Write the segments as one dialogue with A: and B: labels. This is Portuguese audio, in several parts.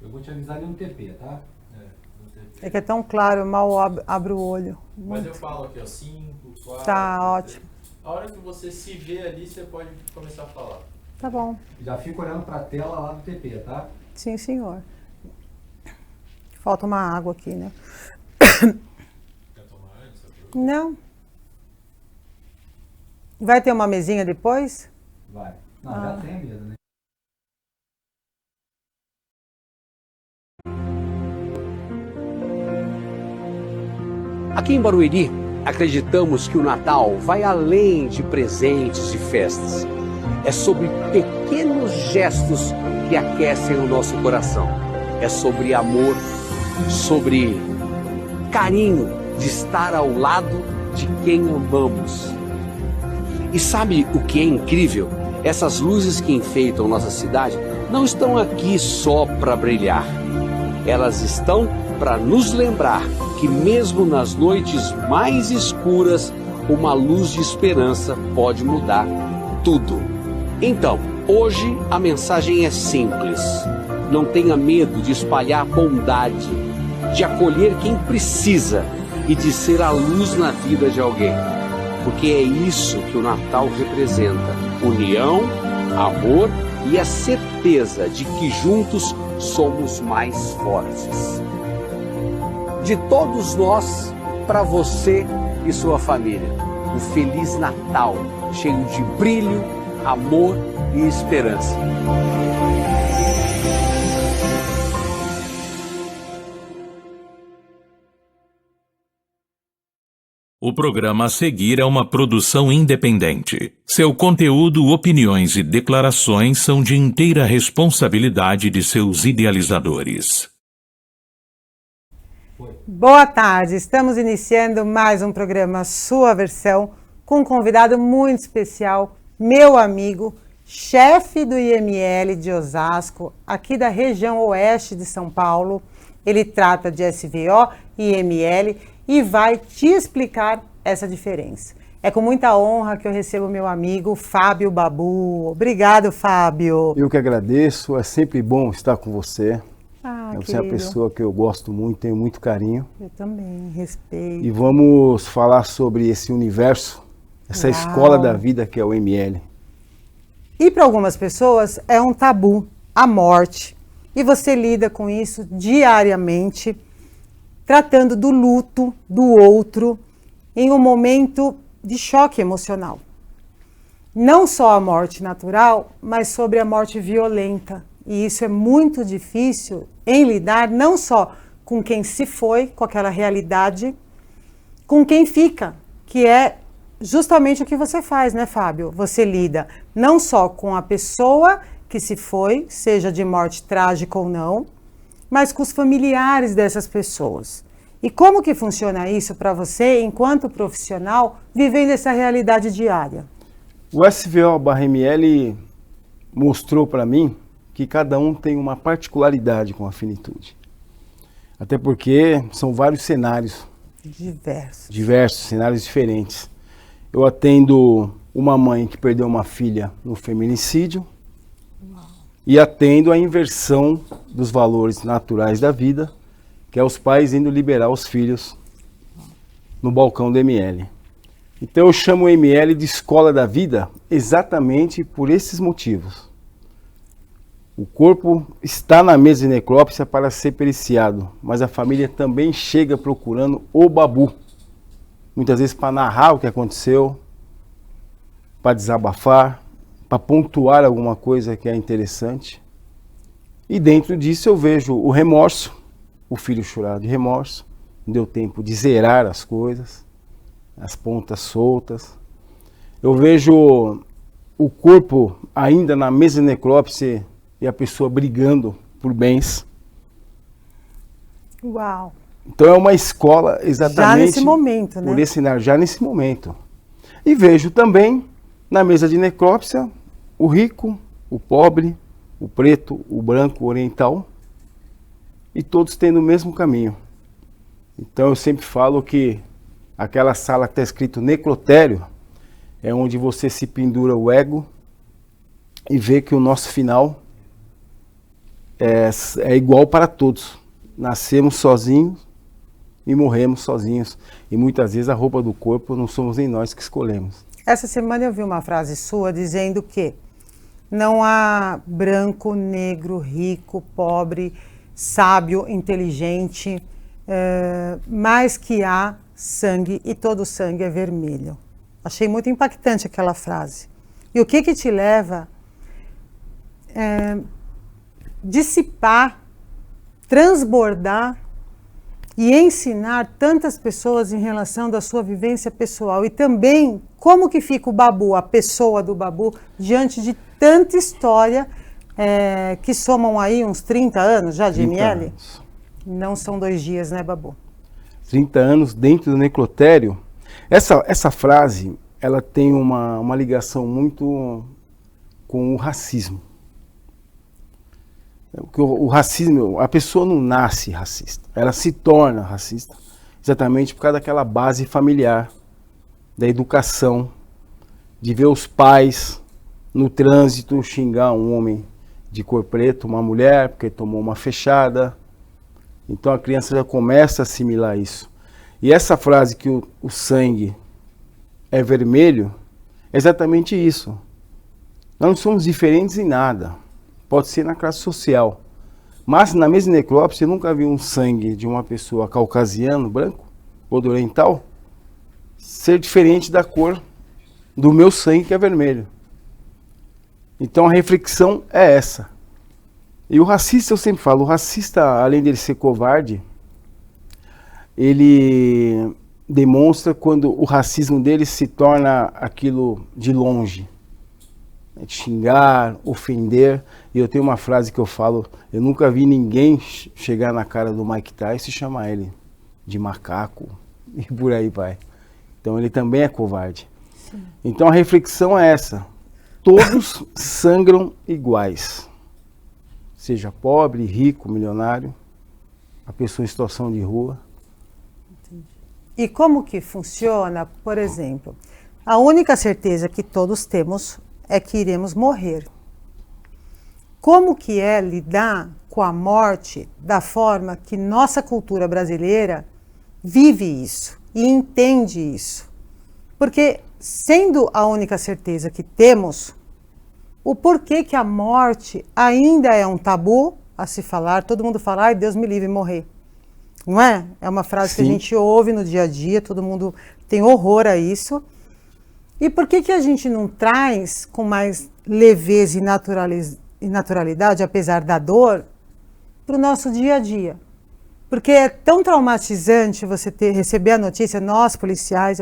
A: Eu vou te avisar ali no TP, tá?
B: É que é tão claro, eu mal abro o olho.
C: Mas eu falo aqui, ó, 5, 4...
B: Tá, ótimo.
C: A hora que você se vê ali, você pode começar a falar.
B: Tá bom.
A: Já fica olhando pra tela lá do TP, tá?
B: Sim, senhor. Falta uma água aqui, né?
C: Quer tomar antes?
B: Não. Vai ter uma mesinha depois?
A: Vai. Não, já tem mesmo, né?
D: Aqui em Barueri, acreditamos que o Natal vai além de presentes e festas. É sobre pequenos gestos que aquecem o nosso coração. É sobre amor, sobre carinho de estar ao lado de quem amamos. E sabe o que é incrível? Essas luzes que enfeitam nossa cidade não estão aqui só para brilhar. Elas estão para nos lembrar que mesmo nas noites mais escuras, uma luz de esperança pode mudar tudo. Então, hoje a mensagem é simples. Não tenha medo de espalhar bondade, de acolher quem precisa e de ser a luz na vida de alguém. Porque é isso que o Natal representa: união, amor e a certeza de que juntos somos mais fortes. De todos nós, para você e sua família, um Feliz Natal, cheio de brilho, amor e esperança.
E: O programa a seguir é uma produção independente. Seu conteúdo, opiniões e declarações são de inteira responsabilidade de seus idealizadores.
B: Boa tarde, estamos iniciando mais um programa Sua Versão, com um convidado muito especial, meu amigo, chefe do IML de Osasco, aqui da região oeste de São Paulo. Ele trata de SVO e IML e vai te explicar essa diferença. É com muita honra que eu recebo meu amigo Fábio Babu. Obrigado, Fábio.
F: Eu que agradeço, é sempre bom estar com você. Você é uma pessoa que eu gosto muito, tenho muito carinho.
B: Eu também, respeito.
F: E vamos falar sobre esse universo, essa escola da vida que é o IML.
B: E para algumas pessoas é um tabu, a morte. E você lida com isso diariamente, tratando do luto do outro em um momento de choque emocional. Não só a morte natural, mas sobre a morte violenta. E isso é muito difícil em lidar não só com quem se foi, com aquela realidade, com quem fica, que é justamente o que você faz, né, Fábio? Você lida não só com a pessoa que se foi, seja de morte trágica ou não, mas com os familiares dessas pessoas. E como que funciona isso para você, enquanto profissional, vivendo essa realidade diária?
F: O SVO/ML mostrou para mim que cada um tem uma particularidade com a finitude. Até porque são vários cenários. Diversos cenários diferentes. Eu atendo uma mãe que perdeu uma filha no feminicídio. Uau. E atendo a inversão dos valores naturais da vida, que é os pais indo liberar os filhos no balcão do ML. Então eu chamo o ML de escola da vida exatamente por esses motivos. O corpo está na mesa de necrópsia para ser periciado, mas a família também chega procurando o babu. Muitas vezes para narrar o que aconteceu, para desabafar, para pontuar alguma coisa que é interessante. E dentro disso eu vejo o remorso, o filho chorar de remorso, não deu tempo de zerar as coisas, as pontas soltas. Eu vejo o corpo ainda na mesa de necrópsia e a pessoa brigando por bens.
B: Uau!
F: Então é uma escola exatamente
B: já nesse momento, né?
F: Por esse cenário, já nesse momento. E vejo também na mesa de necrópsia o rico, o pobre, o preto, o branco, o oriental, e todos tendo o mesmo caminho. Então eu sempre falo que aquela sala que está escrito necrotério é onde você se pendura o ego e vê que o nosso final é igual para todos. Nascemos sozinhos e morremos sozinhos. E muitas vezes a roupa do corpo não somos nem nós que escolhemos.
B: Essa semana eu vi uma frase sua dizendo que não há branco, negro, rico, pobre, sábio, inteligente, mas que há sangue e todo sangue é vermelho. Achei muito impactante aquela frase. E o que te leva a dissipar, transbordar e ensinar tantas pessoas em relação da sua vivência pessoal? E também como que fica o Babu, a pessoa do Babu, diante de tanta história que somam aí uns 30 anos já de
F: 30
B: ML?
F: anos.
B: Não são 2 dias, né, Babu?
F: 30 anos dentro do necrotério. Essa frase, ela tem uma ligação muito com o racismo. Porque o racismo, a pessoa não nasce racista, ela se torna racista, exatamente por causa daquela base familiar, da educação, de ver os pais no trânsito xingar um homem de cor preta, uma mulher, porque tomou uma fechada. Então a criança já começa a assimilar isso. E essa frase que o sangue é vermelho, é exatamente isso. Nós não somos diferentes em nada. Pode ser na classe social. Mas na mesma necrópsia, você nunca viu um sangue de uma pessoa caucasiano, branco, ou do oriental, ser diferente da cor do meu sangue, que é vermelho. Então a reflexão é essa. E o racista, eu sempre falo, o racista, além dele ser covarde, ele demonstra quando o racismo dele se torna aquilo de longe. Xingar, ofender. E eu tenho uma frase que eu falo, eu nunca vi ninguém chegar na cara do Mike Tyson e chamar ele de macaco e por aí vai. Então ele também é covarde. Sim. Então a reflexão é essa, todos sangram iguais, seja pobre, rico, milionário, a pessoa em situação de rua.
B: Entendi. E como que funciona, por exemplo, a única certeza que todos temos é que iremos morrer. Como que é lidar com a morte da forma que nossa cultura brasileira vive isso e entende isso? Porque, sendo a única certeza que temos, o porquê que a morte ainda é um tabu a se falar, todo mundo fala, ai, Deus me livre morrer. Não é? É uma frase que a gente ouve no dia a dia, todo mundo tem horror a isso. E por que a gente não traz com mais leveza e naturalidade, apesar da dor, para o nosso dia a dia? Porque é tão traumatizante você receber a notícia, nós policiais,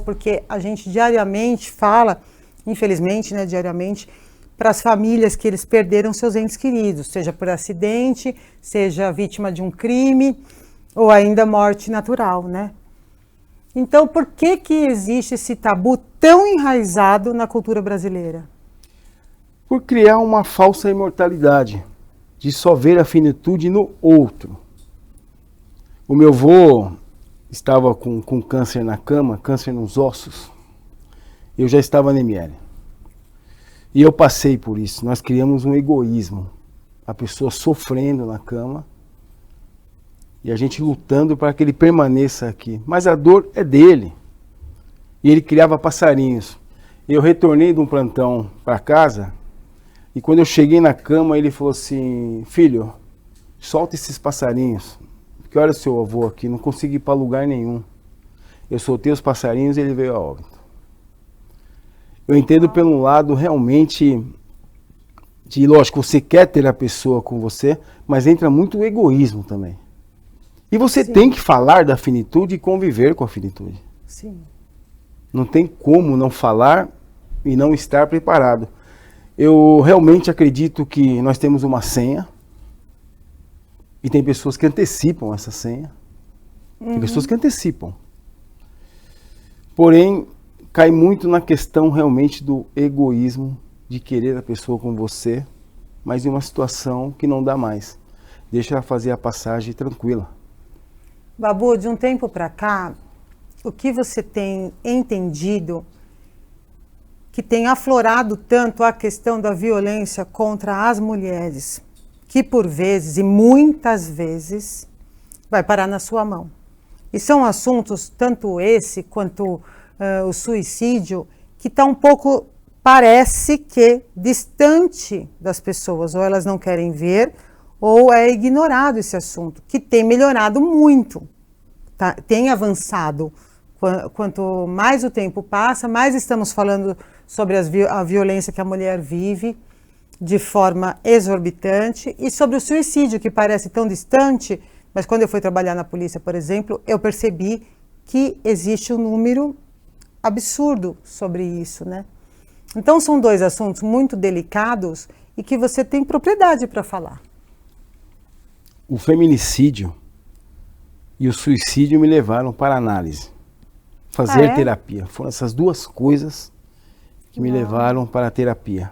B: porque a gente diariamente fala, infelizmente, né, diariamente, para as famílias que eles perderam seus entes queridos, seja por acidente, seja vítima de um crime, ou ainda morte natural, né? Então, por que existe esse tabu tão enraizado na cultura brasileira?
F: Por criar uma falsa imortalidade, de só ver a finitude no outro. O meu avô estava com câncer na cama, câncer nos ossos. Eu já estava na ML. E eu passei por isso. Nós criamos um egoísmo. A pessoa sofrendo na cama e a gente lutando para que ele permaneça aqui. Mas a dor é dele. E ele criava passarinhos. Eu retornei de um plantão para casa e quando eu cheguei na cama ele falou assim, filho, solta esses passarinhos. Que hora é seu avô aqui? Não consegui ir para lugar nenhum. Eu soltei os passarinhos e ele veio a óbito. Eu entendo pelo lado realmente de, lógico, você quer ter a pessoa com você, mas entra muito o egoísmo também. E você tem que falar da finitude e conviver com a finitude.
B: Sim.
F: Não tem como não falar e não estar preparado. Eu realmente acredito que nós temos uma senha e tem pessoas que antecipam essa senha. Tem pessoas que antecipam. Porém, cai muito na questão realmente do egoísmo, de querer a pessoa com você, mas em uma situação que não dá mais. Deixa ela fazer a passagem tranquila.
B: Babu, de um tempo para cá, o que você tem entendido que tem aflorado tanto a questão da violência contra as mulheres? que por vezes e muitas vezes vai parar na sua mão. E são assuntos, tanto esse quanto o suicídio, que está um pouco, parece que, distante das pessoas. Ou elas não querem ver, ou é ignorado esse assunto, que tem melhorado muito, tá? Tem avançado. Quanto mais o tempo passa, mais estamos falando sobre a violência que a mulher vive de forma exorbitante e sobre o suicídio, que parece tão distante, mas quando eu fui trabalhar na polícia, por exemplo, eu percebi que existe um número absurdo sobre isso, né? Então são dois assuntos muito delicados e que você tem propriedade para falar.
F: O feminicídio e o suicídio me levaram para análise. Fazer terapia. Foram essas duas coisas que me levaram para a terapia.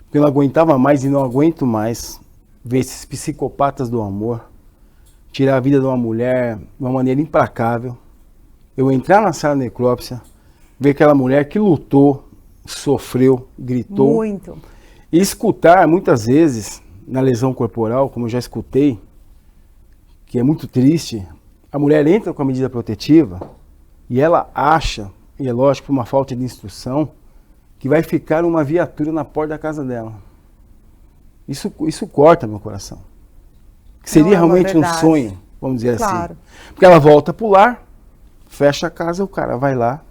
F: Porque eu não aguentava mais e não aguento mais ver esses psicopatas do amor tirar a vida de uma mulher de uma maneira implacável. Eu entrar na sala de necrópsia, ver aquela mulher que lutou, sofreu, gritou.
B: Muito.
F: E escutar muitas vezes na lesão corporal, como eu já escutei, que é muito triste, a mulher entra com a medida protetiva e ela acha, e é lógico por uma falta de instrução, que vai ficar uma viatura na porta da casa dela. Isso corta meu coração. Que seria realmente um sonho, vamos dizer assim. Porque ela volta a pular, fecha a casa, o cara vai lá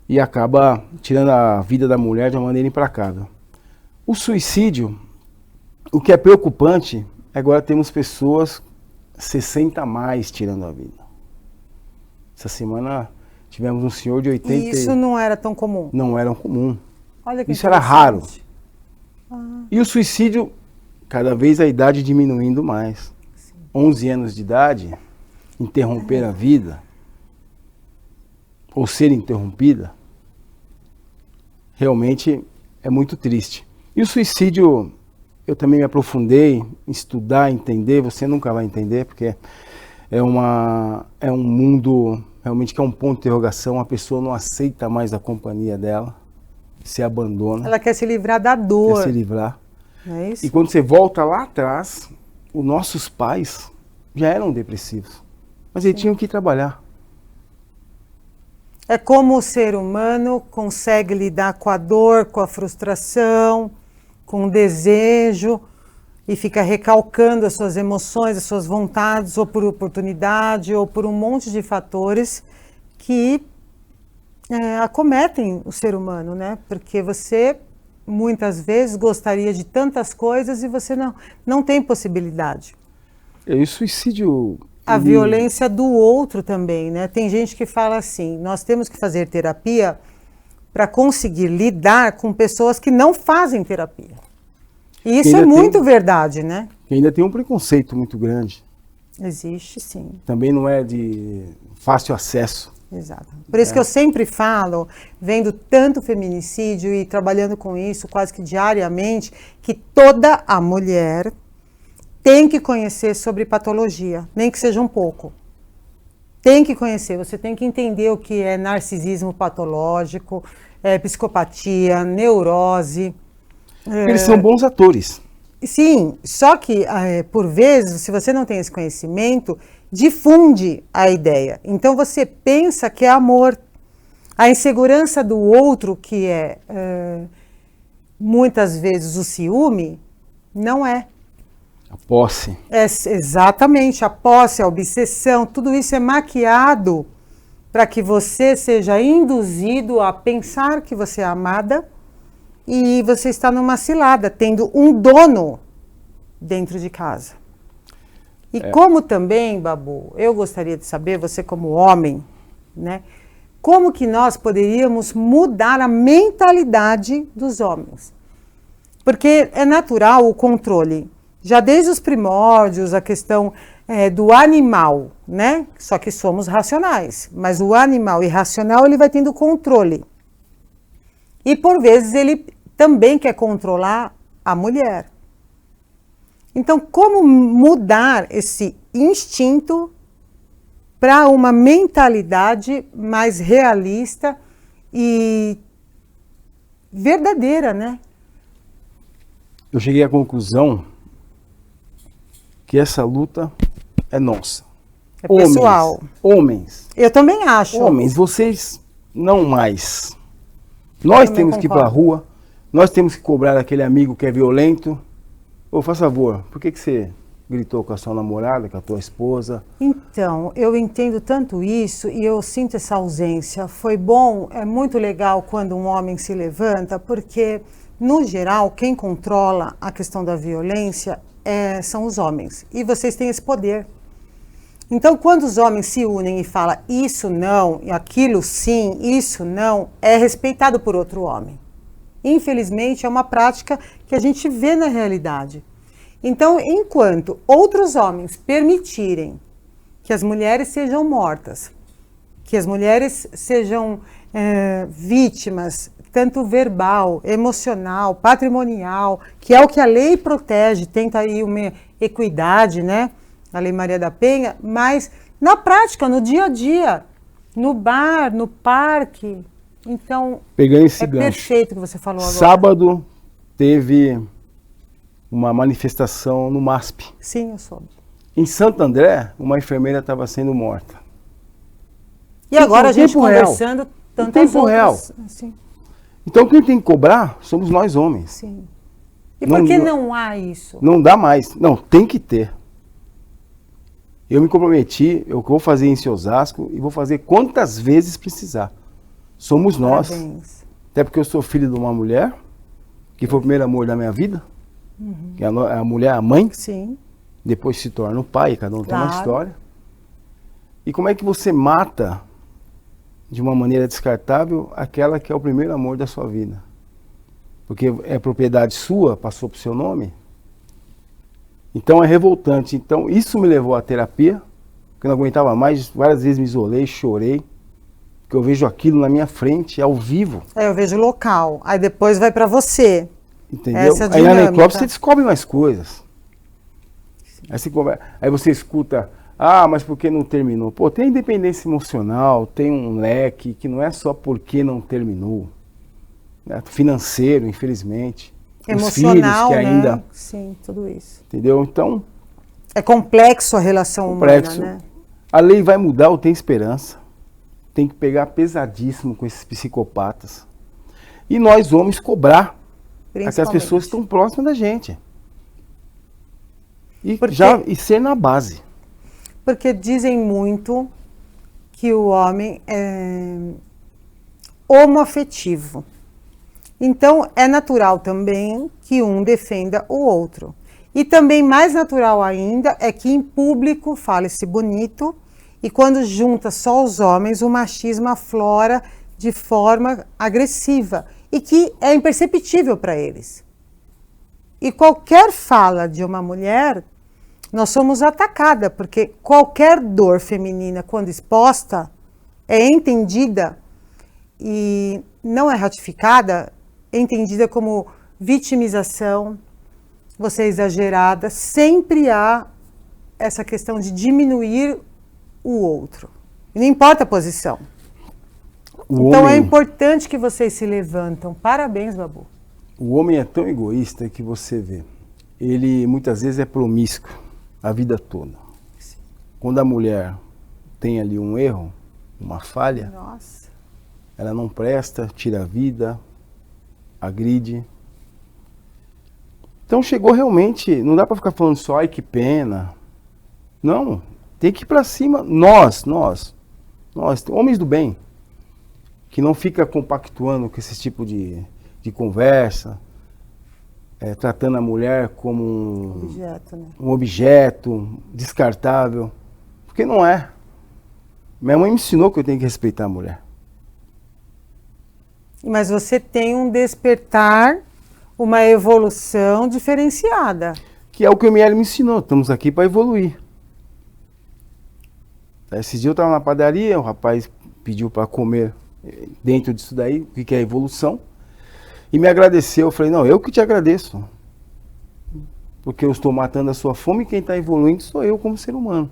F: e acaba tirando a vida da mulher de uma maneira implacável. O suicídio, o que é preocupante, agora temos pessoas 60 a mais tirando a vida. Essa semana tivemos um senhor de 80...
B: E isso não era tão comum?
F: Não era comum.
B: Olha que
F: isso era raro. E o suicídio, cada vez a idade diminuindo mais. Sim. 11 anos de idade, interromper a vida, ou ser interrompida, realmente é muito triste. E o suicídio, eu também me aprofundei em estudar, entender, você nunca vai entender, porque é um mundo realmente que é um ponto de interrogação, a pessoa não aceita mais a companhia dela, se abandona.
B: Ela quer se livrar da dor.
F: Quer se livrar.
B: Não é isso?
F: E quando você volta lá atrás, os nossos pais já eram depressivos, mas eles tinham que ir trabalhar.
B: É como o ser humano consegue lidar com a dor, com a frustração, com o desejo, e fica recalcando as suas emoções, as suas vontades, ou por oportunidade, ou por um monte de fatores que acometem o ser humano, né? Porque você, muitas vezes, gostaria de tantas coisas e você não tem possibilidade.
F: E o suicídio...
B: A violência do outro também, né? Tem gente que fala assim, nós temos que fazer terapia para conseguir lidar com pessoas que não fazem terapia. E isso é muito verdade, né?
F: Ainda tem um preconceito muito grande.
B: Existe, sim.
F: Também não é de fácil acesso.
B: Exato. Por isso que eu sempre falo, vendo tanto feminicídio e trabalhando com isso quase que diariamente, que toda a mulher tem que conhecer sobre patologia, nem que seja um pouco. Tem que conhecer, você tem que entender o que é narcisismo patológico, psicopatia, neurose.
F: Eles são bons atores.
B: Sim, só que, por vezes, se você não tem esse conhecimento, difunde a ideia. Então, você pensa que é amor. A insegurança do outro, que é, muitas vezes, o ciúme, não é.
F: A posse.
B: Exatamente, a posse, a obsessão, tudo isso é maquiado para que você seja induzido a pensar que você é amada e você está numa cilada, tendo um dono dentro de casa. E como também, Babu, eu gostaria de saber, você como homem, né, como que nós poderíamos mudar a mentalidade dos homens? Porque é natural o controle. Já desde os primórdios, a questão do animal, né? Só que somos racionais. Mas o animal irracional, ele vai tendo controle. E, por vezes, ele também quer controlar a mulher. Então, como mudar esse instinto para uma mentalidade mais realista e verdadeira, né?
F: Eu cheguei à conclusão que essa luta é nossa.
B: É pessoal.
F: Homens,
B: Eu também acho.
F: homens, vocês não mais. Nós
B: Também
F: temos que ir para a
B: concordo.
F: rua, nós temos que cobrar aquele amigo que é violento. Ô, faz favor, por que você gritou com a sua namorada, com a tua esposa?
B: Então, eu entendo tanto isso e eu sinto essa ausência. Foi bom, é muito legal quando um homem se levanta, porque, no geral, quem controla a questão da violência são os homens. E vocês têm esse poder. Então, quando os homens se unem e falam isso não, e aquilo sim, isso não, é respeitado por outro homem. Infelizmente, é uma prática que a gente vê na realidade. Então, enquanto outros homens permitirem que as mulheres sejam mortas, que as mulheres sejam vítimas, tanto verbal, emocional, patrimonial, que é o que a lei protege, tenta aí uma equidade, né? A Lei Maria da Penha, mas na prática, no dia a dia, no bar, no parque. Então,
F: Pegando esse
B: é
F: gancho.
B: perfeito o que você falou agora.
F: Sábado teve uma manifestação no MASP.
B: Sim, eu soube.
F: Em Santo André, uma enfermeira estava sendo morta.
B: E agora a
F: Em
B: gente
F: tempo real.
B: conversando tantas
F: tempo
B: outras. Sim,
F: Então quem tem que cobrar somos nós homens.
B: sim. E
F: Não-
B: por que não há isso?
F: Não dá mais. Não, tem que ter. Eu me comprometi, eu vou fazer isso em Osasco e vou fazer quantas vezes precisar. Somos nós.
B: Parabéns.
F: Até porque eu sou filho de uma mulher, que foi o primeiro amor da minha vida. Que a mulher, a mãe,
B: Sim,
F: depois se torna o pai, cada um tem uma
B: Claro.
F: história. E como é que você mata de uma maneira descartável aquela que é o primeiro amor da sua vida? Porque é propriedade sua, passou para o seu nome. Então é revoltante. Então isso me levou à terapia, que eu não aguentava mais, várias vezes me isolei, chorei, porque eu vejo aquilo na minha frente, ao vivo,
B: eu vejo local. Aí depois vai para você.
F: entendeu?
B: Essa é a
F: Aí na
B: dinâmica.
F: necrópsia você descobre mais coisas. Aí você escuta, mas por que não terminou? Pô, tem independência emocional, tem um leque que não é só porque não terminou. Né? Financeiro, infelizmente. Os filhos
B: Emocional,
F: que
B: né?
F: ainda,
B: Sim, tudo isso.
F: entendeu? Então,
B: É complexo a relação
F: complexo.
B: humana, né?
F: A lei vai mudar, eu tenho esperança. Tem que pegar pesadíssimo com esses psicopatas. E nós, homens, cobrar aquelas
B: Principalmente.
F: pessoas que estão próximas da gente. E,
B: Porque-
F: e ser na base.
B: Porque dizem muito que o homem é homoafetivo. Então, é natural também que um defenda o outro. E também mais natural ainda é que em público fale-se bonito e quando junta só os homens, o machismo aflora de forma agressiva e que é imperceptível para eles. E qualquer fala de uma mulher, nós somos atacada, porque qualquer dor feminina, quando exposta, é entendida e não é ratificada, é entendida como vitimização, você é exagerada, sempre há essa questão de diminuir o outro. Não importa a posição.
F: O
B: Então é
F: homem,
B: importante que vocês se levantam. Parabéns, Babu.
F: o homem é tão egoísta que você vê. Ele muitas vezes é promíscuo a vida toda. Quando a mulher tem ali um erro, uma falha,
B: Nossa.
F: ela não presta, tira a vida, agride. Então chegou realmente, não dá para ficar falando só, ai que pena. Não, tem que ir para cima, nós, homens do bem, que não fica compactuando com esse tipo de conversa, tratando a mulher como
B: Objeto, né?
F: um objeto descartável, porque não é. Minha mãe me ensinou que eu tenho que respeitar a mulher.
B: Mas você tem um despertar, uma evolução diferenciada.
F: Que é o que o ML me ensinou, estamos aqui para evoluir. Esse dia eu estava na padaria, o rapaz pediu para comer dentro disso daí, o que é evolução, e me agradeceu. Eu falei, não, eu que te agradeço, porque eu estou matando a sua fome e quem está evoluindo sou eu como ser humano.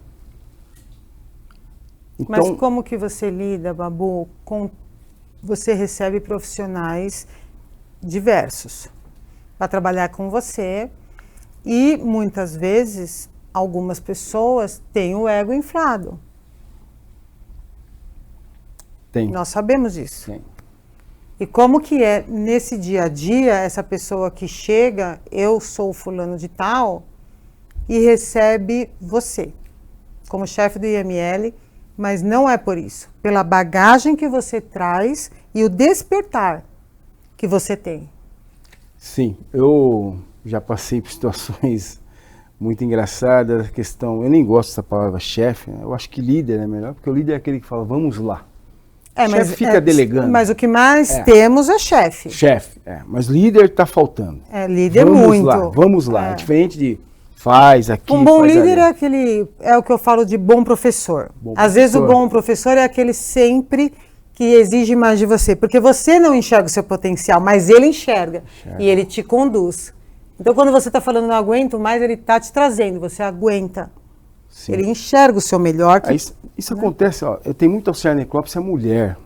B: Mas
F: Então,
B: como que você lida, Babu, com... Você recebe profissionais diversos para trabalhar com você e muitas vezes algumas pessoas têm o ego inflado.
F: Tem.
B: Nós sabemos disso.
F: Tem.
B: E como que é nesse dia a dia essa pessoa que chega, eu sou fulano de tal, e recebe você como chefe do IML, mas não é por isso. Pela bagagem que você traz e o despertar que você tem.
F: Sim, eu já passei por situações muito engraçadas, a questão, eu nem gosto dessa palavra chefe, né? Eu acho que líder é melhor, porque o líder é aquele que fala, vamos lá. Chefe fica delegando.
B: Mas o que mais temos é chefe.
F: Chefe, mas líder está faltando.
B: Líder
F: vamos
B: muito.
F: Vamos lá. É diferente de faz aqui,
B: um bom
F: faz
B: líder
F: ali.
B: é o que eu falo de bom professor.
F: Bom
B: Às vezes o bom professor é aquele sempre que exige mais de você, porque você não enxerga o seu potencial, mas ele enxerga. E ele te conduz. Então quando você está falando não aguento mais, ele está te trazendo, você aguenta. Sim. Ele enxerga o seu melhor.
F: Isso acontece, ó, eu tenho muito auxiliar necrópsia mulher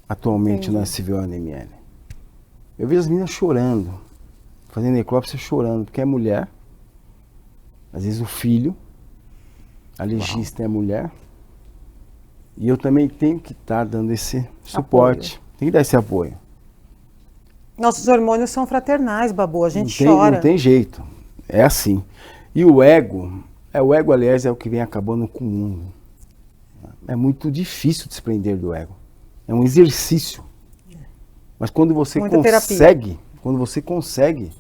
F: atualmente no SVO-NML. Eu vejo as meninas chorando, fazendo necrópsia chorando, porque é mulher. Às vezes o filho, a legista é mulher. E eu também tenho que estar dando esse suporte. Tem que dar esse apoio.
B: Nossos hormônios são fraternais, Babu. A gente chora.
F: Não tem jeito. É assim. E o ego, aliás, é o que vem acabando com o mundo. É muito difícil desprender do ego. É um exercício. Mas quando você consegue,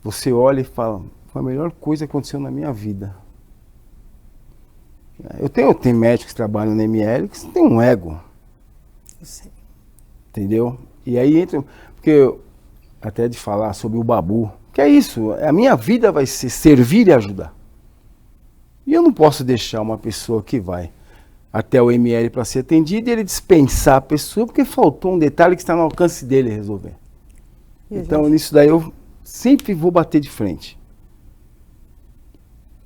F: você olha e fala, foi a melhor coisa que aconteceu na minha vida. Eu tenho médicos que trabalham no ML que tem um ego.
B: Eu sei.
F: Entendeu? E aí entra, porque até de falar sobre o Babu, que é isso, a minha vida vai ser servir e ajudar. E eu não posso deixar uma pessoa que vai até o ML para ser atendida e ele dispensar a pessoa porque faltou um detalhe que está no alcance dele resolver. Então nisso daí eu sempre vou bater de frente.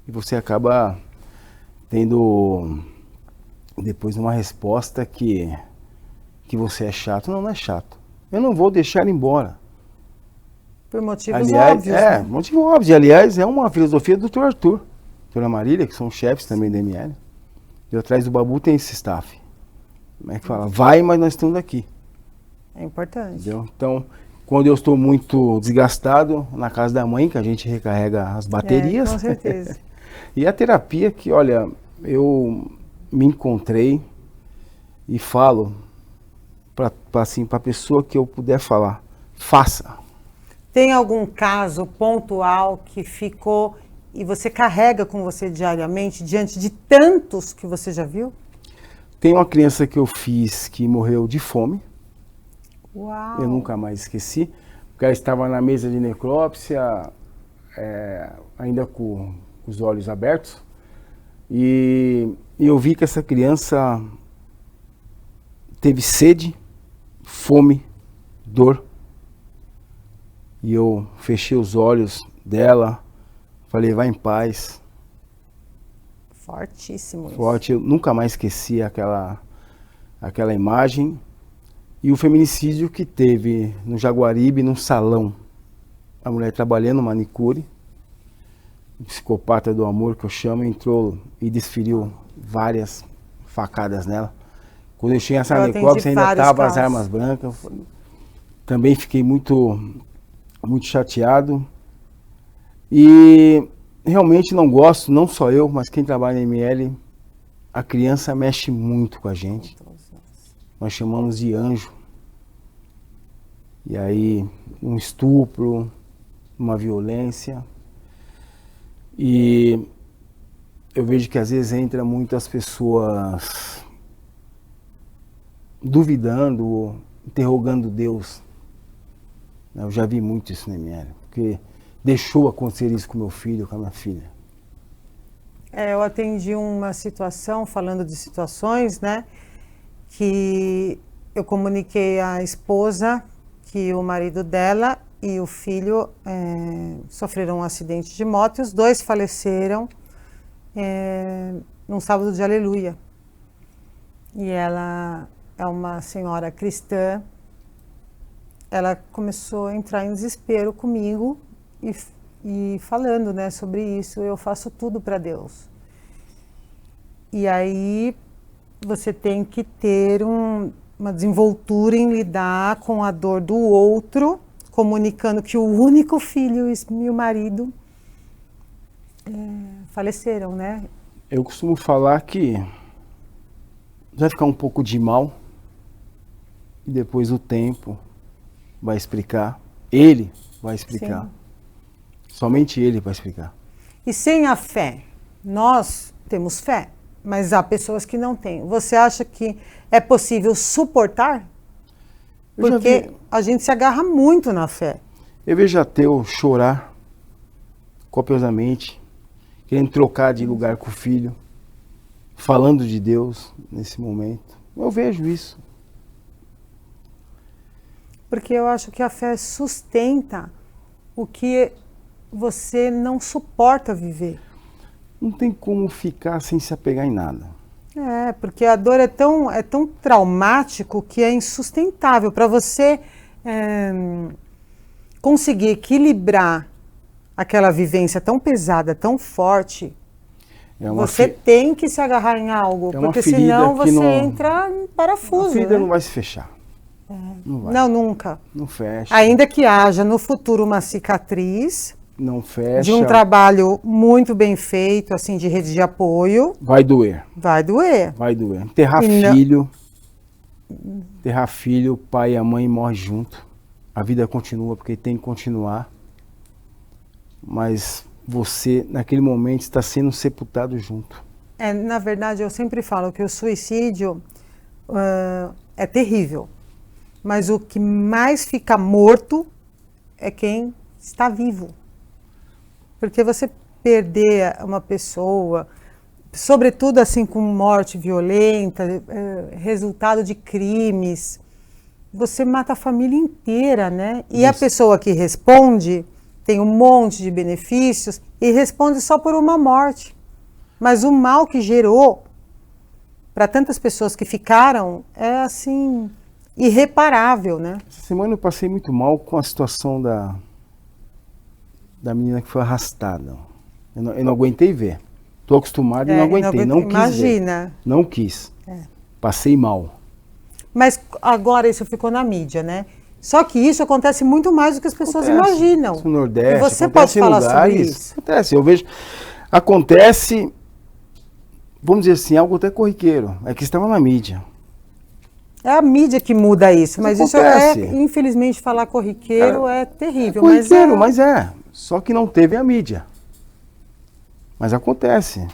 F: E você acaba tendo depois uma resposta que você é chato. Não é chato. Eu não vou deixar ele embora.
B: Por motivos óbvios.
F: Motivo óbvio. Aliás, é uma filosofia do Dr. Arthur, Dra. Marília, que são chefes também da ML. E atrás do Babu tem esse staff. Como é que fala? Vai, mas nós estamos aqui.
B: É importante.
F: Entendeu? Então, quando eu estou muito desgastado, na casa da mãe, que a gente recarrega as baterias.
B: Com certeza.
F: E a terapia que, olha, eu me encontrei e falo para a pessoa que eu puder falar, faça.
B: Tem algum caso pontual que ficou e você carrega com você diariamente diante de tantos que você já viu?
F: Tem uma criança que eu fiz que morreu de fome.
B: Uau.
F: Eu nunca mais esqueci. Porque ela estava na mesa de necrópsia, ainda com os olhos abertos. E eu vi que essa criança teve sede, fome, dor. E eu fechei os olhos dela, falei, vai em paz.
B: Fortíssimo.
F: Forte, eu nunca mais esqueci aquela imagem. E o feminicídio que teve no Jaguaribe, num salão. A mulher trabalhando manicure, o psicopata do amor, que eu chamo, entrou e desferiu várias facadas nela. Quando eu cheguei nessa necrópsia, ainda estavam as armas brancas. Também fiquei muito chateado. E realmente não gosto, não só eu, mas quem trabalha em ML, a criança mexe muito com a gente. Nós chamamos de anjo. E aí, um estupro, uma violência. E eu vejo que às vezes entra muitas pessoas duvidando, interrogando Deus. Eu já vi muito isso na ML, porque deixou acontecer isso com meu filho, com a minha filha.
B: Eu atendi uma situação, falando de situações, né, que eu comuniquei à esposa que o marido dela e o filho sofreram um acidente de moto e os dois faleceram num sábado de aleluia. E ela é uma senhora cristã. Ela começou a entrar em desespero comigo e e falando, né, sobre isso. Eu faço tudo para Deus. E aí você tem que ter uma desenvoltura em lidar com a dor do outro, comunicando que o único filho e o marido faleceram, né?
F: Eu costumo falar que vai ficar um pouco de mal e depois o tempo vai explicar. Ele vai explicar.
B: Sim.
F: Somente ele vai explicar.
B: E sem a fé, nós temos fé, mas há pessoas que não têm. Você acha que é possível suportar?
F: Eu já
B: Porque
F: vi-
B: a gente se agarra muito na fé.
F: Eu vejo ateu chorar copiosamente, querendo trocar de lugar com o filho, falando de Deus nesse momento. Eu vejo isso.
B: Porque eu acho que a fé sustenta o que você não suporta viver.
F: Não tem como ficar sem se apegar em nada.
B: É, porque a dor é tão traumático que é insustentável. Para você conseguir equilibrar aquela vivência tão pesada, tão forte,
F: É uma
B: você
F: fe-
B: tem que se agarrar em algo,
F: É uma
B: porque
F: ferida
B: senão
F: que
B: você
F: não-
B: entra em
F: A
B: parafuso.
F: ferida
B: Né?
F: não vai se fechar. Não vai.
B: Não, nunca.
F: Não fecha.
B: Ainda que haja no futuro uma cicatriz
F: Não fecha.
B: de um trabalho muito bem feito, assim, de rede de apoio,
F: Vai doer.
B: vai doer.
F: Vai doer. Enterrar
B: E não-
F: filho. Enterrar filho, o pai e a mãe morrem junto. A vida continua porque tem que continuar. Mas você, naquele momento, está sendo sepultado junto.
B: Na verdade, eu sempre falo que o suicídio é terrível, mas o que mais fica morto é quem está vivo. Porque você perder uma pessoa, sobretudo assim com morte violenta, resultado de crimes, você mata a família inteira, né? E a
F: Isso.
B: pessoa que responde tem um monte de benefícios e responde só por uma morte. Mas o mal que gerou para tantas pessoas que ficaram é assim irreparável, né?
F: Essa semana eu passei muito mal com a situação da menina que foi arrastada. Eu não aguentei ver. Estou acostumado e não aguentei. Não quis ver.
B: Imagina.
F: Não quis. Passei mal.
B: Mas agora isso ficou na mídia, né? Só que isso acontece muito mais do que as pessoas
F: Acontece.
B: imaginam.
F: Isso no Nordeste,
B: E você
F: acontece
B: pode
F: em
B: falar sobre
F: lugares,
B: isso?
F: Acontece, eu vejo. Acontece, vamos dizer assim, algo até corriqueiro. É que estava na mídia.
B: É a mídia que muda isso, mas isso
F: acontece.
B: infelizmente, falar corriqueiro é terrível.
F: Corriqueiro, mas é. Só que não teve a mídia. Mas acontece.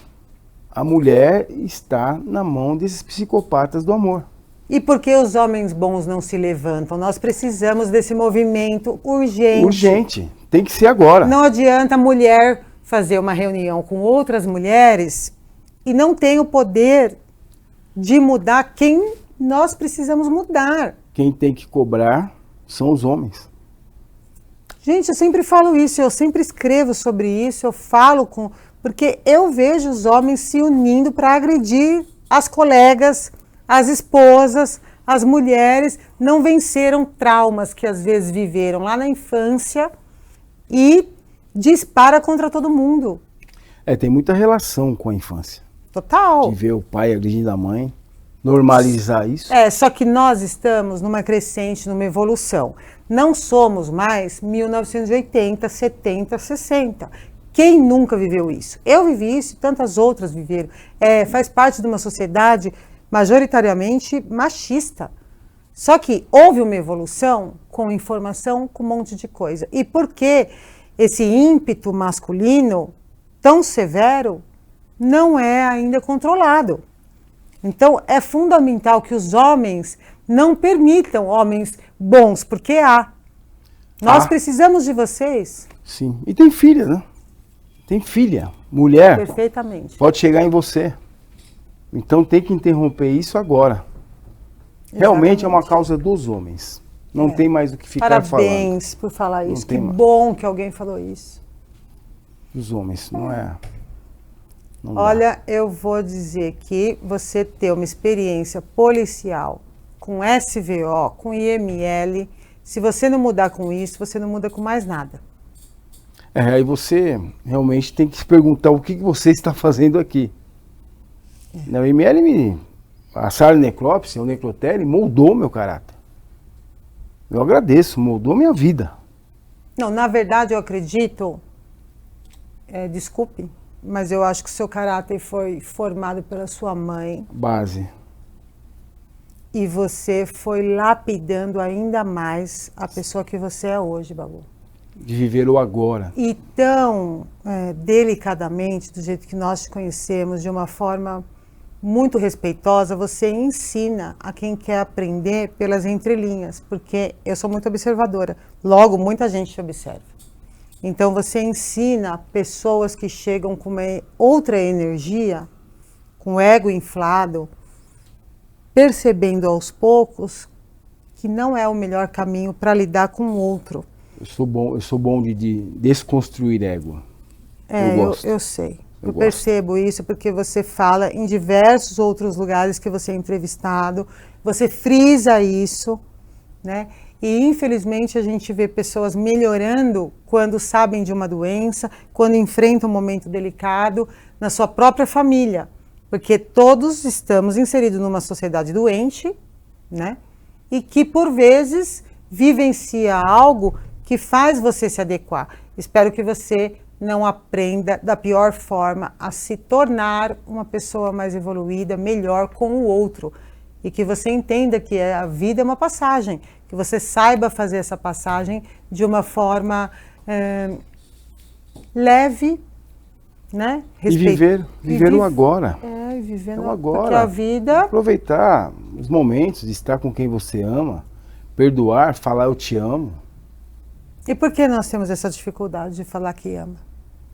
F: A mulher está na mão desses psicopatas do amor.
B: E por que os homens bons não se levantam? Nós precisamos desse movimento urgente.
F: Urgente. Tem que ser agora.
B: Não adianta a mulher fazer uma reunião com outras mulheres e não tem o poder de mudar quem nós precisamos mudar.
F: Quem tem que cobrar são os homens.
B: Gente, eu sempre falo isso, eu sempre escrevo sobre isso, eu falo com... Porque eu vejo os homens se unindo para agredir as colegas, as esposas, as mulheres. Não venceram traumas que às vezes viveram lá na infância e dispara contra todo mundo.
F: Tem muita relação com a infância.
B: Total.
F: De ver o pai agredindo a mãe, normalizar isso.
B: Só que nós estamos numa crescente, numa evolução. Não somos mais 1980, 70, 60. Quem nunca viveu isso? Eu vivi isso e tantas outras viveram. Faz parte de uma sociedade majoritariamente machista. Só que houve uma evolução com informação, com um monte de coisa. E por que esse ímpeto masculino tão severo não é ainda controlado? Então, é fundamental que os homens não permitam homens bons, porque há. Nós precisamos de vocês.
F: Sim. E tem filha, né? Tem filha. Mulher
B: Perfeitamente.
F: pode chegar em você. Então tem que interromper isso agora. Realmente é uma causa dos homens. Não tem mais o que ficar falando.
B: Parabéns por falar
F: Não
B: isso.
F: tem
B: Que
F: mais.
B: bom que alguém falou isso.
F: Dos homens, não é? Não dá.
B: Olha, eu vou dizer que você ter uma experiência policial com SVO, com IML, se você não mudar com isso, você não muda com mais nada.
F: Aí você realmente tem que se perguntar o que você está fazendo aqui. O ML, a Sara Necrópsia, o Necrotério, moldou meu caráter. Eu agradeço, moldou minha vida.
B: Não, na verdade eu acredito, desculpe, mas eu acho que o seu caráter foi formado pela sua mãe.
F: Base.
B: E você foi lapidando ainda mais a pessoa que você é hoje, Babu.
F: De viver o agora.
B: E tão delicadamente, do jeito que nós te conhecemos, de uma forma muito respeitosa, você ensina a quem quer aprender pelas entrelinhas, porque eu sou muito observadora, logo muita gente te observa. Então você ensina pessoas que chegam com uma outra energia, com o ego inflado, percebendo aos poucos que não é o melhor caminho para lidar com o outro.
F: Eu sou bom de desconstruir ego.
B: Eu sei. Eu
F: gosto.
B: percebo isso porque você fala em diversos outros lugares que você é entrevistado, você frisa isso, né? E infelizmente a gente vê pessoas melhorando quando sabem de uma doença, quando enfrentam um momento delicado na sua própria família, porque todos estamos inseridos numa sociedade doente, né? E que por vezes vivencia algo que faz você se adequar. Espero que você não aprenda da pior forma a se tornar uma pessoa mais evoluída, melhor com o outro. E que você entenda que a vida é uma passagem, que você saiba fazer essa passagem de uma forma leve, né?
F: E viver o agora.
B: Vivendo
F: o agora.
B: Porque a vida...
F: Aproveitar os momentos de estar com quem você ama, perdoar, falar eu te amo.
B: E por que nós temos essa dificuldade de falar que ama?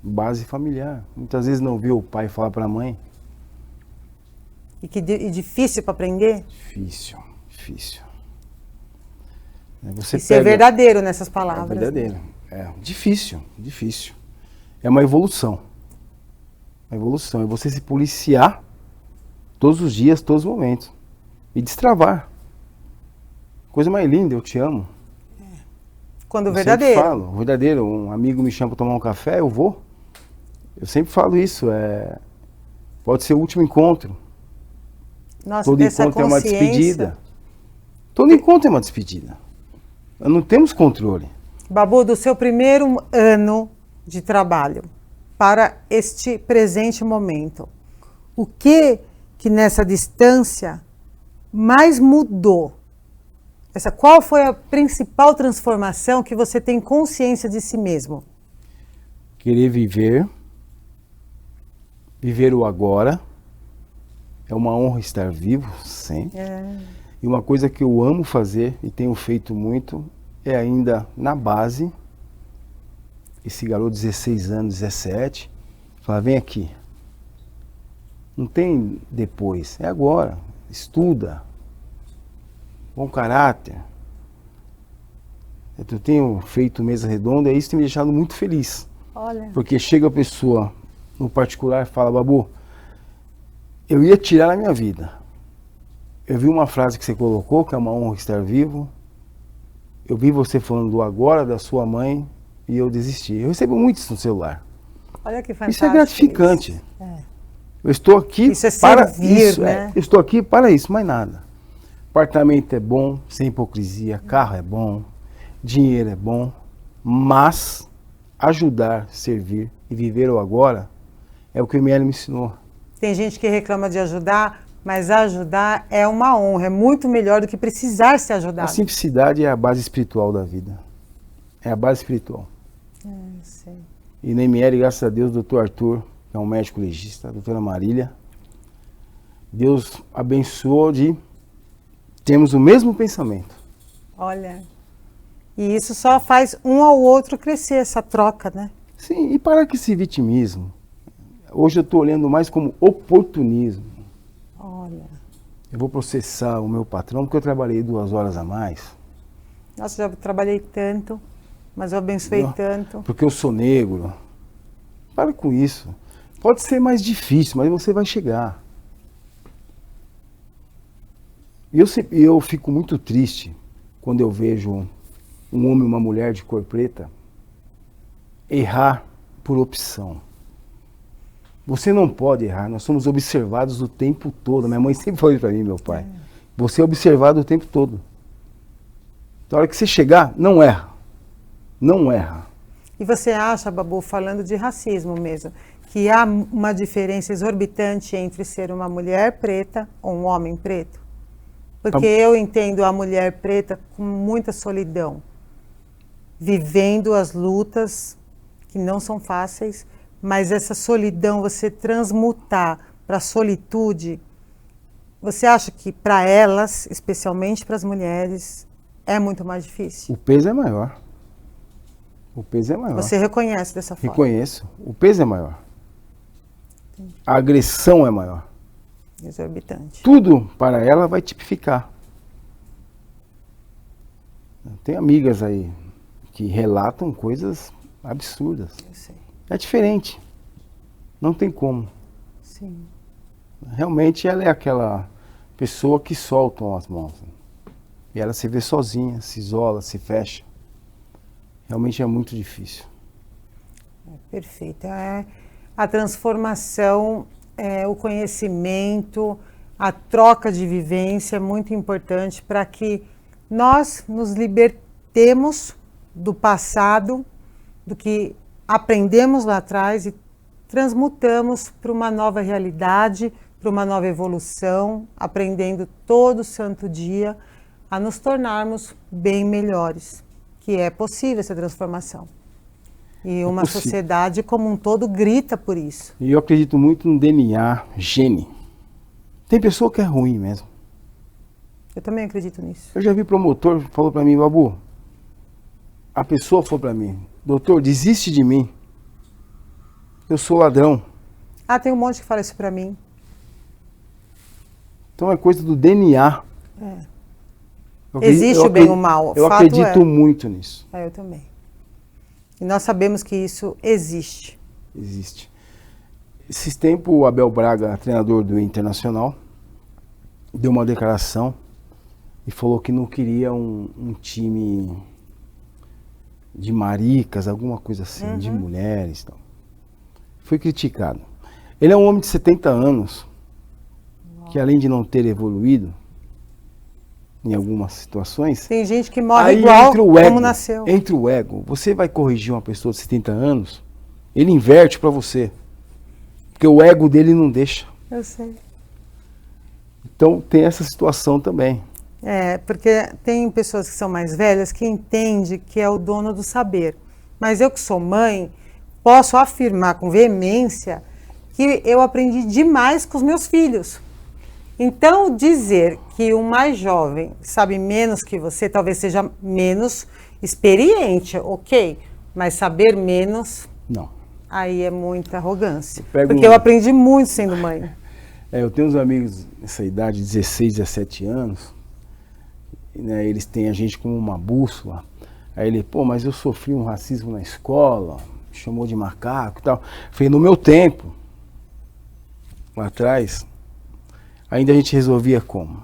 F: Base familiar. Muitas vezes não viu o pai falar para a mãe.
B: E difícil para aprender?
F: Difícil.
B: Você ser verdadeiro nessas palavras.
F: É verdadeiro. Difícil. É uma evolução. É você se policiar todos os dias, todos os momentos. E destravar. Coisa mais linda, eu te amo.
B: Quando
F: eu
B: verdadeiro.
F: Sempre falo, verdadeiro. Um amigo me chama para tomar um café, eu vou. Eu sempre falo isso. Pode ser o último encontro.
B: Nossa,
F: todo encontro é uma despedida. Todo encontro é uma despedida. Nós não temos controle.
B: Babu, do seu primeiro ano de trabalho para este presente momento, o que nessa distância mais mudou? Qual foi a principal transformação que você tem consciência de si mesmo?
F: Querer viver o agora. É uma honra estar vivo sempre. E uma coisa que eu amo fazer e tenho feito muito é ainda na base. Esse garoto de 16 anos, 17, fala, vem aqui. Não tem depois, é agora. Estuda. Bom caráter. Eu tenho feito mesa redonda e isso tem me deixado muito feliz.
B: Olha.
F: Porque chega a pessoa no particular e fala, Babu, eu ia tirar a minha vida. Eu vi uma frase que você colocou, que é uma honra estar vivo. Eu vi você falando do agora da sua mãe e eu desisti. Eu recebo muito isso no celular.
B: Olha que fantástico.
F: Isso é gratificante.
B: Isso.
F: Eu estou aqui
B: isso é
F: para
B: servir,
F: isso.
B: Né?
F: Eu estou aqui para isso, mais nada. Apartamento é bom, sem hipocrisia. Carro é bom, dinheiro é bom. Mas ajudar, servir e viver o agora é o que o ML me ensinou.
B: Tem gente que reclama de ajudar, mas ajudar é uma honra, é muito melhor do que precisar ser ajudado.
F: A simplicidade é a base espiritual da vida. É a base espiritual.
B: Sei.
F: E no ML, graças a Deus, o doutor Arthur, que é um médico legista, a doutora Marília, Deus abençoou de termos o mesmo pensamento.
B: Olha, e isso só faz um ao outro crescer, essa troca, né?
F: Sim, e para que esse vitimismo? Hoje eu estou olhando mais como oportunismo.
B: Olha.
F: Eu vou processar o meu patrão porque eu trabalhei 2 horas a mais.
B: Nossa, já trabalhei tanto, mas eu abençoei tanto.
F: Porque eu sou negro. Para com isso. Pode ser mais difícil, mas você vai chegar. E eu fico muito triste quando eu vejo um homem e uma mulher de cor preta errar por opção. Você não pode errar, nós somos observados o tempo todo. Minha mãe sempre falou para mim, meu pai. Você é observado o tempo todo. Na hora que você chegar, não erra. Não erra.
B: E você acha, Babu, falando de racismo mesmo, que há uma diferença exorbitante entre ser uma mulher preta ou um homem preto? Porque eu entendo a mulher preta com muita solidão, vivendo as lutas que não são fáceis, mas essa solidão, você transmutar para a solitude, você acha que para elas, especialmente para as mulheres, é muito mais difícil?
F: O peso é maior. O peso é maior.
B: Você reconhece dessa forma?
F: Reconheço. O peso é maior. A agressão é maior.
B: Exorbitante.
F: Tudo para ela vai tipificar. Tem amigas aí que relatam coisas absurdas.
B: Eu sei.
F: É diferente. Não tem como.
B: Sim.
F: Realmente ela é aquela pessoa que soltam as mãos. E ela se vê sozinha, se isola, se fecha. Realmente é muito difícil.
B: Perfeito. A transformação, o conhecimento, a troca de vivência é muito importante para que nós nos libertemos do passado, do que aprendemos lá atrás e transmutamos para uma nova realidade, para uma nova evolução, aprendendo todo santo dia a nos tornarmos bem melhores, que é possível essa transformação. E uma sociedade como um todo grita por isso.
F: E eu acredito muito no DNA, gene. Tem pessoa que é ruim mesmo.
B: Eu também acredito nisso.
F: Eu já vi promotor, falou para mim, Babu, a pessoa falou para mim, doutor, desiste de mim. Eu sou ladrão.
B: Ah, tem um monte que fala isso para mim.
F: Então é coisa do DNA.
B: Existe o bem e o mal.
F: Eu
B: Fato
F: acredito muito nisso.
B: Eu também. E nós sabemos que isso existe.
F: Existe. Esses tempos o Abel Braga, treinador do Internacional, deu uma declaração e falou que não queria um time de maricas, alguma coisa assim, de mulheres. Então. Foi criticado. Ele é um homem de 70 anos, que além de não ter evoluído em algumas situações...
B: Tem gente que morre
F: aí
B: igual
F: entra o ego,
B: como nasceu.
F: Entra o ego. Você vai corrigir uma pessoa de 70 anos, ele inverte para você. Porque o ego dele não deixa.
B: Eu sei.
F: Então tem essa situação também.
B: Porque tem pessoas que são mais velhas que entendem que é o dono do saber. Mas eu que sou mãe, posso afirmar com veemência que eu aprendi demais com os meus filhos. Então, dizer que o mais jovem sabe menos que você, talvez seja menos experiente, ok, mas saber menos,
F: Não.
B: aí é muita arrogância.
F: Pego
B: Porque eu aprendi muito sendo mãe.
F: Eu tenho uns amigos nessa idade, 16, 17 anos, né, eles têm a gente como uma bússola. Aí ele, mas eu sofri um racismo na escola, me chamou de macaco e tal. Eu falei, no meu tempo, lá atrás, ainda a gente resolvia como?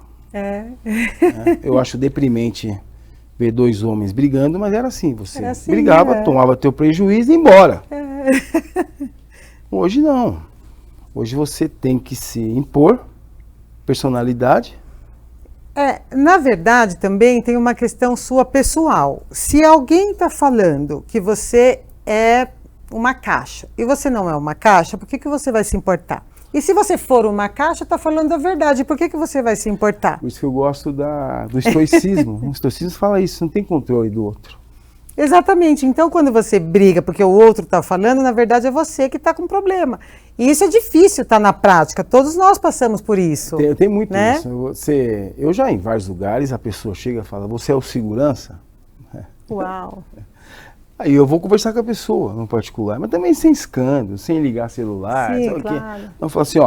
F: Eu acho deprimente ver dois homens brigando, mas era assim, você
B: Era assim,
F: brigava, tomava teu prejuízo e ia embora. Hoje não. Hoje você tem que se impor, personalidade.
B: Na verdade, também tem uma questão sua pessoal. Se alguém está falando que você é uma caixa e você não é uma caixa, por que você vai se importar? E se você for uma caixa, está falando a verdade, por que você vai se importar?
F: Por isso que eu gosto do estoicismo. O estoicismo fala isso, não tem controle do outro.
B: Exatamente. Então, quando você briga porque o outro está falando, na verdade é você que está com problema. E isso é difícil estar na prática. Todos nós passamos por isso.
F: Tem muito
B: né?
F: isso. Eu já em vários lugares, a pessoa chega e fala, você é o segurança?
B: Uau.
F: Aí eu vou conversar com a pessoa, no particular, mas também sem escândalo, sem ligar celular.
B: Sim,
F: sabe
B: claro.
F: o quê? Então eu falo assim,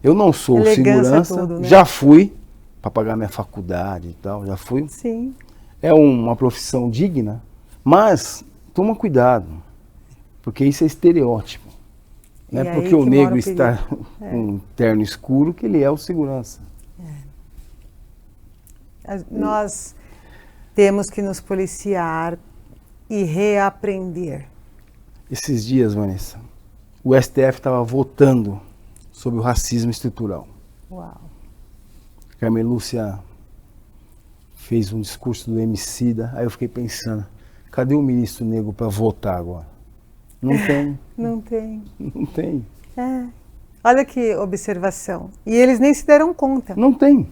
F: eu não sou
B: Elegância
F: segurança,
B: tudo, né?
F: já fui para pagar minha faculdade e tal, já fui.
B: Sim.
F: É uma profissão digna, mas toma cuidado, porque isso é estereótipo. Não é porque o negro está com um terno escuro que ele é o segurança.
B: Nós temos que nos policiar e reaprender.
F: Esses dias, Vanessa, o STF estava votando sobre o racismo estrutural.
B: Uau.
F: Carmen Lúcia fez um discurso do Emicida, aí eu fiquei pensando, cadê o ministro negro para votar agora? Não tem,
B: Não tem.
F: não tem,
B: É. Olha que observação. E eles nem se deram conta.
F: não tem.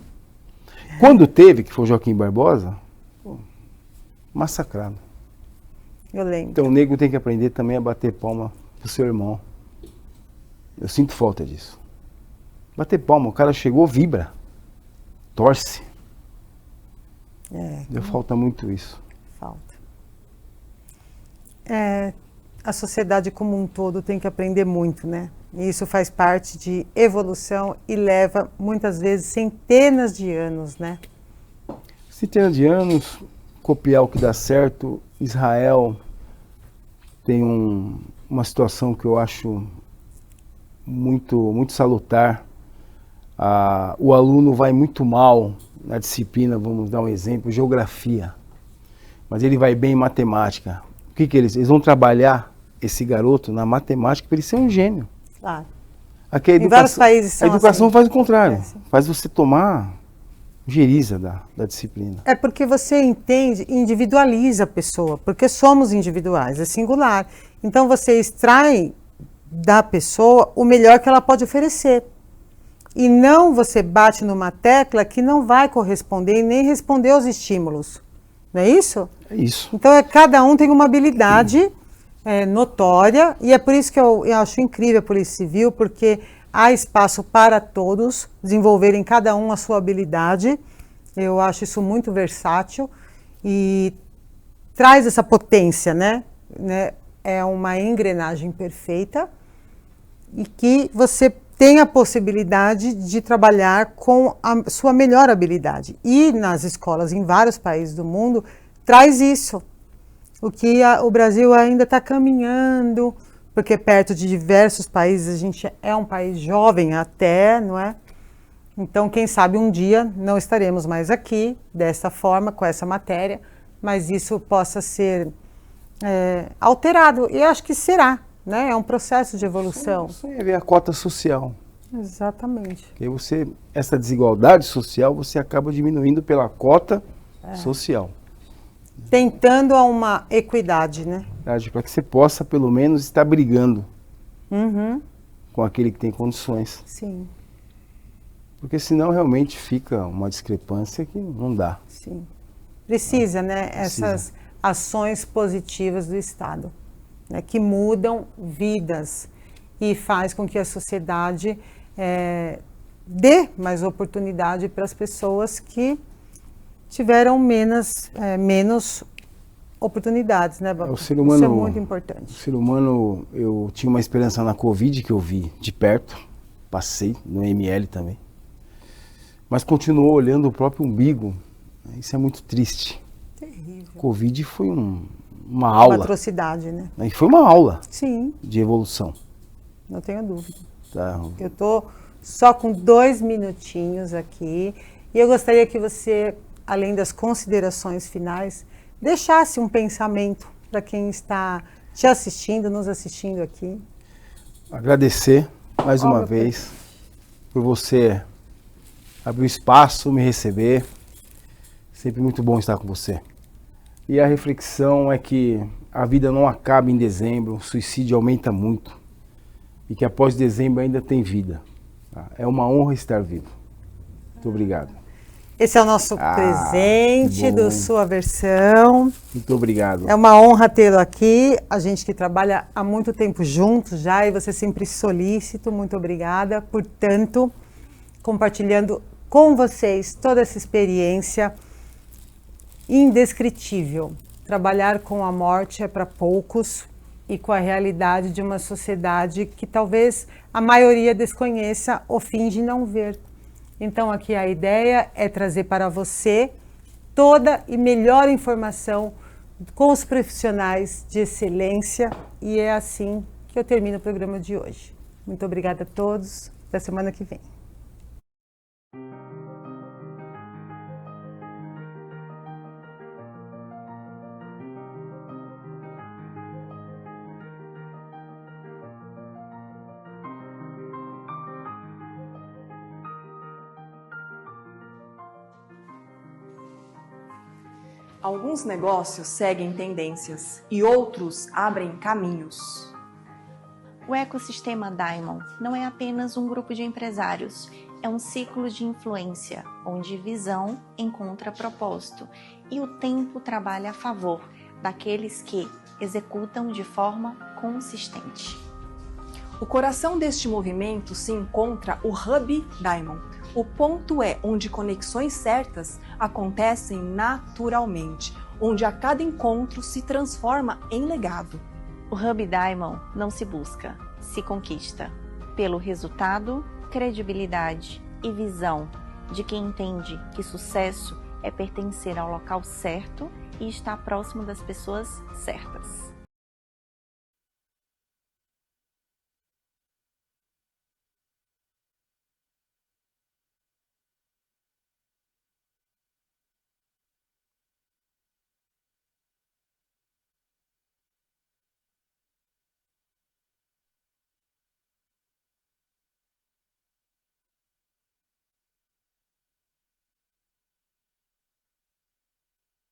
F: Quando teve, que foi o Joaquim Barbosa, pô, massacrado.
B: Eu lembro.
F: Então o negro tem que aprender também a bater palma pro seu irmão. Eu sinto falta disso. Bater palma, o cara chegou, vibra, torce.
B: É,
F: Deu falta muito isso.
B: falta. É, a sociedade como um todo tem que aprender muito, né? E isso faz parte de evolução e leva muitas vezes centenas de anos, né?
F: Centenas de anos, copiar o que dá certo. Israel tem uma situação que eu acho muito salutar. O aluno vai muito mal na disciplina, vamos dar um exemplo, geografia. Mas ele vai bem em matemática. O que eles vão trabalhar esse garoto na matemática para ele ser um gênio.
B: Claro.
F: Aqui
B: Em vários países
F: a
B: são
F: educação
B: assim.
F: faz o contrário,
B: É, sim.
F: faz você tomar geriza da disciplina.
B: É porque você entende, individualiza a pessoa, porque somos individuais, é singular. Então você extrai da pessoa o melhor que ela pode oferecer. E não você bate numa tecla que não vai corresponder e nem responder aos estímulos. Não é isso?
F: É isso.
B: Então cada um tem uma habilidade notória, e é por isso que eu acho incrível a Polícia Civil, porque há espaço para todos desenvolverem cada um a sua habilidade. Eu acho isso muito versátil e traz essa potência, né? É uma engrenagem perfeita e que você tem a possibilidade de trabalhar com a sua melhor habilidade. E nas escolas em vários países do mundo traz isso. O que o Brasil ainda está caminhando, porque perto de diversos países a gente é um país jovem até, não é? Então, quem sabe um dia não estaremos mais aqui dessa forma, com essa matéria, mas isso possa ser alterado. E eu acho que será, né? É um processo de evolução.
F: Você ia ver a cota social.
B: Exatamente.
F: Porque essa desigualdade social, você acaba diminuindo pela cota social.
B: Tentando a uma equidade, né?
F: Para que você possa, pelo menos, estar brigando
B: Uhum.
F: com aquele que tem condições.
B: Sim,
F: Porque senão realmente fica uma discrepância que não dá.
B: sim. Precisa, né?
F: Precisa.
B: Essas ações positivas do Estado, né? Que mudam vidas e faz com que a sociedade dê mais oportunidade para as pessoas que tiveram menos oportunidades, né, Babu?
F: O ser humano,
B: isso é muito
F: O
B: importante.
F: ser humano, eu tinha uma esperança na Covid que eu vi de perto, passei no ML também, mas continuou olhando o próprio umbigo. Isso é muito triste.
B: Terrível.
F: Covid foi uma
B: Uma
F: aula,
B: atrocidade, né?
F: e foi uma aula
B: Sim,
F: de evolução.
B: não tenho dúvida.
F: Tá?
B: Eu estou só com 2 minutinhos aqui e eu gostaria que você, além das considerações finais, deixasse um pensamento para quem está te assistindo, nos assistindo aqui.
F: Agradecer mais uma vez por você abrir o espaço, me receber. Sempre muito bom estar com você. E a reflexão é que a vida não acaba em dezembro, o suicídio aumenta muito e que após dezembro ainda tem vida. Tá? É uma honra estar vivo. Muito obrigado.
B: Esse é o nosso presente
F: que bom.
B: da sua versão.
F: Muito obrigado.
B: É uma honra tê-lo aqui. A gente que trabalha há muito tempo juntos já e você sempre solícito. Muito obrigada por tanto, compartilhando com vocês toda essa experiência indescritível. Trabalhar com a morte é para poucos e com a realidade de uma sociedade que talvez a maioria desconheça ou finge não ver. Então aqui a ideia é trazer para você toda e melhor informação com os profissionais de excelência e é assim que eu termino o programa de hoje. Muito obrigada a todos. Até semana que vem.
G: Alguns negócios seguem tendências e outros abrem caminhos.
H: O ecossistema Diamond não é apenas um grupo de empresários, é um ciclo de influência, onde visão encontra propósito e o tempo trabalha a favor daqueles que executam de forma consistente.
G: O coração deste movimento se encontra o Hub Diamond. O ponto é onde conexões certas acontecem naturalmente, onde a cada encontro se transforma em legado.
H: O Hub Diamond não se busca, se conquista pelo resultado, credibilidade e visão de quem entende que sucesso é pertencer ao local certo e estar próximo das pessoas certas.